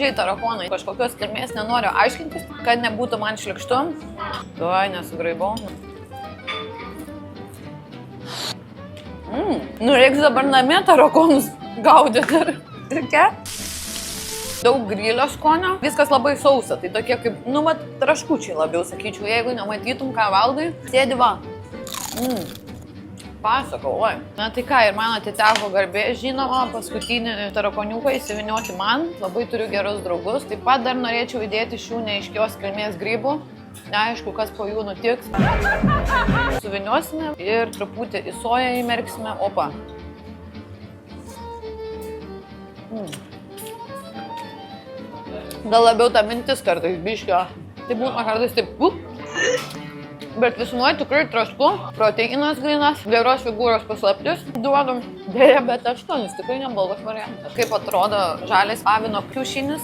Žiai tarakonai, kažkokios kilmės nenoriu aiškintis, kad nebūtų man šlikštu. Tuoj nesugraibau. Nu, reiks dabar namie tarakonus gaudyti. Reikia. Daug grylio skonio. Viskas labai sausa, tai tokie kaip, nu, mat, traškučiai labiau, sakyčiau. Jeigu nematytum, ką valgai, sėdi va. Pasakau, oi. Na tai ką, ir man atiteko garbė, žinoma, paskutinį tarakoniuką įsivinioti man. Labai turiu gerus draugus. Taip pat dar norėčiau įdėti šių neaiškios kilmės grybų. Neaišku, kas po jų nutiks. Suviniosime ir truputį į soją įmerksime. Opa. Gal labiau ta mintis kartais biškio. Tai būna kartais taip. Bet visumoje tikrai trašku, proteinas grynas, geros figūros paslaptis. Duodam. Dėja, bet aštuonis tikrai neblogas variantas. Kaip atrodo žalias avino kiaušinis.